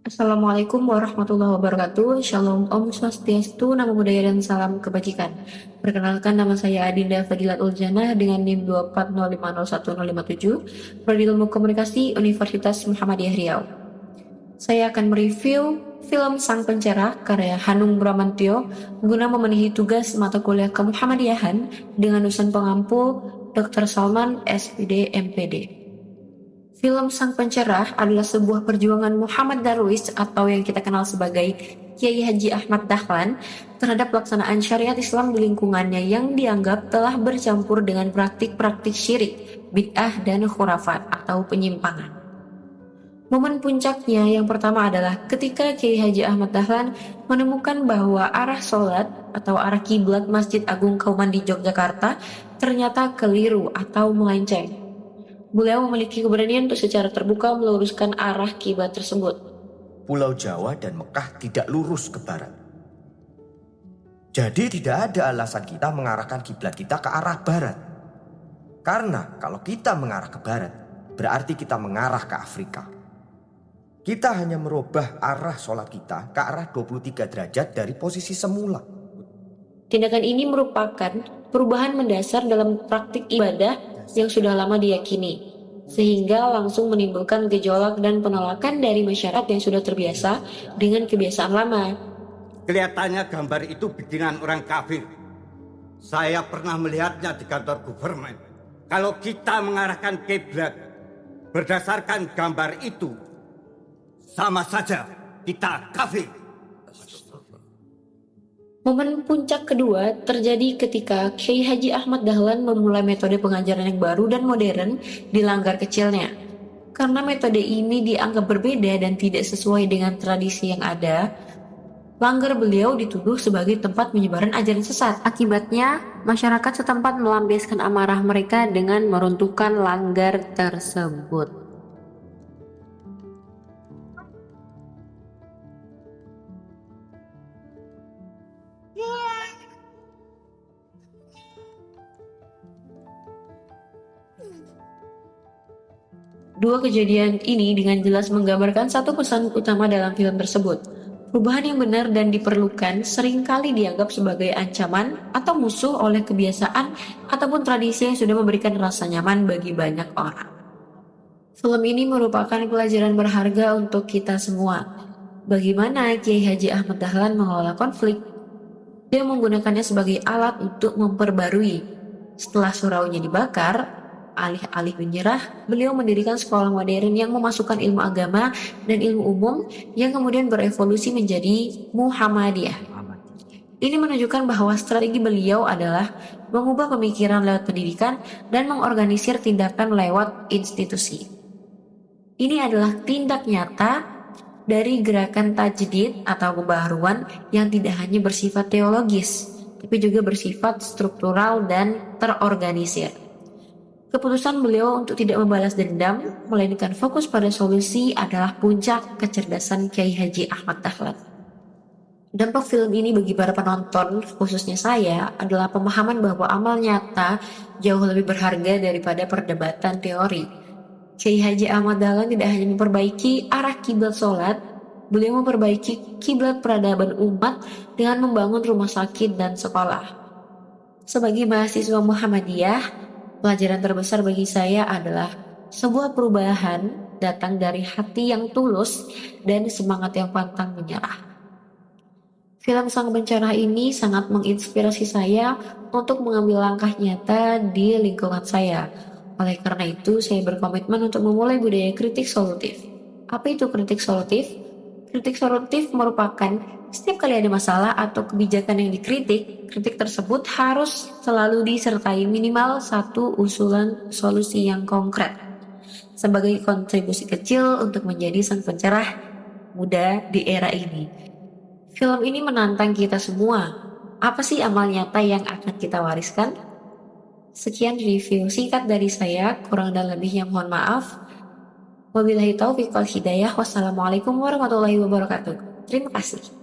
Assalamualaikum warahmatullahi wabarakatuh. Shalom Om Swastiastu, Namo Buddhaya dan salam kebajikan. Perkenalkan, nama saya Adinda Fadilat Uljana dengan NIM 240501057, Prodi Ilmu Komunikasi Universitas Muhammadiyah Riau. Saya akan mereview film Sang Pencerah karya Hanung Bramantyo guna memenuhi tugas mata kuliah kemuhammadiyahan dengan dosen pengampu Dr. Salman SPD MPD. Film Sang Pencerah adalah sebuah perjuangan Muhammad Darwis atau yang kita kenal sebagai Kiai Haji Ahmad Dahlan terhadap pelaksanaan syariat Islam di lingkungannya yang dianggap telah bercampur dengan praktik-praktik syirik, bid'ah, dan khurafat atau penyimpangan. Momen puncaknya yang pertama adalah ketika Kiai Haji Ahmad Dahlan menemukan bahwa arah sholat atau arah kiblat Masjid Agung Kauman di Yogyakarta ternyata keliru atau melenceng. Beliau memiliki keberanian untuk secara terbuka meluruskan arah kiblat tersebut. Pulau Jawa dan Mekah tidak lurus ke barat. Jadi tidak ada alasan kita mengarahkan kiblat kita ke arah barat. Karena kalau kita mengarah ke barat, berarti kita mengarah ke Afrika. Kita hanya merubah arah sholat kita ke arah 23 derajat dari posisi semula. Tindakan ini merupakan perubahan mendasar dalam praktik ibadah yang sudah lama diyakini, sehingga langsung menimbulkan gejolak dan penolakan dari masyarakat yang sudah terbiasa dengan kebiasaan lama. Kelihatannya gambar itu bikinan orang kafir. Saya pernah melihatnya di kantor government. Kalau kita mengarahkan kiblat berdasarkan gambar itu, sama saja kita kafir. Momen puncak kedua terjadi ketika Kiai Haji Ahmad Dahlan memulai metode pengajaran yang baru dan modern di Langgar kecilnya. Karena metode ini dianggap berbeda dan tidak sesuai dengan tradisi yang ada, langgar beliau dituduh sebagai tempat penyebaran ajaran sesat. Akibatnya, masyarakat setempat melampiaskan amarah mereka dengan meruntuhkan langgar tersebut. Dua kejadian ini dengan jelas menggambarkan satu pesan utama dalam film tersebut. Perubahan yang benar dan diperlukan seringkali dianggap sebagai ancaman atau musuh oleh kebiasaan ataupun tradisi yang sudah memberikan rasa nyaman bagi banyak orang. Film ini merupakan pelajaran berharga untuk kita semua. Bagaimana Kiai Haji Ahmad Dahlan mengelola konflik? Dia menggunakannya sebagai alat untuk memperbarui. Setelah suraunya dibakar, alih-alih menyerah, beliau mendirikan sekolah modern yang memasukkan ilmu agama dan ilmu umum yang kemudian berevolusi menjadi Muhammadiyah. Ini menunjukkan bahwa strategi beliau adalah mengubah pemikiran lewat pendidikan dan mengorganisir tindakan lewat institusi. Ini adalah tindak nyata dari gerakan tajdid atau pembaharuan yang tidak hanya bersifat teologis, tapi juga bersifat struktural dan terorganisir. Keputusan beliau untuk tidak membalas dendam, melainkan fokus pada solusi adalah puncak kecerdasan Kiai Haji Ahmad Dahlan. Dampak film ini bagi para penonton, khususnya saya, adalah pemahaman bahwa amal nyata jauh lebih berharga daripada perdebatan teori. Kiai Haji Ahmad Dahlan tidak hanya memperbaiki arah kiblat sholat, beliau memperbaiki kiblat peradaban umat dengan membangun rumah sakit dan sekolah. Sebagai mahasiswa Muhammadiyah, pelajaran terbesar bagi saya adalah sebuah perubahan datang dari hati yang tulus dan semangat yang pantang menyerah. Film Sang Pencerah ini sangat menginspirasi saya untuk mengambil langkah nyata di lingkungan saya. Oleh karena itu, saya berkomitmen untuk memulai budaya kritik solutif. Apa itu kritik solutif? Kritik solutif merupakan setiap kali ada masalah atau kebijakan yang dikritik, kritik tersebut harus selalu disertai minimal satu usulan solusi yang konkret sebagai kontribusi kecil untuk menjadi sang pencerah muda di era ini. Film ini menantang kita semua. Apa sih amal nyata yang akan kita wariskan? Sekian review singkat dari saya, kurang dan lebihnya mohon maaf. Wabillahi taufiq wal hidayah. Wassalamualaikum warahmatullahi wabarakatuh. Terima kasih.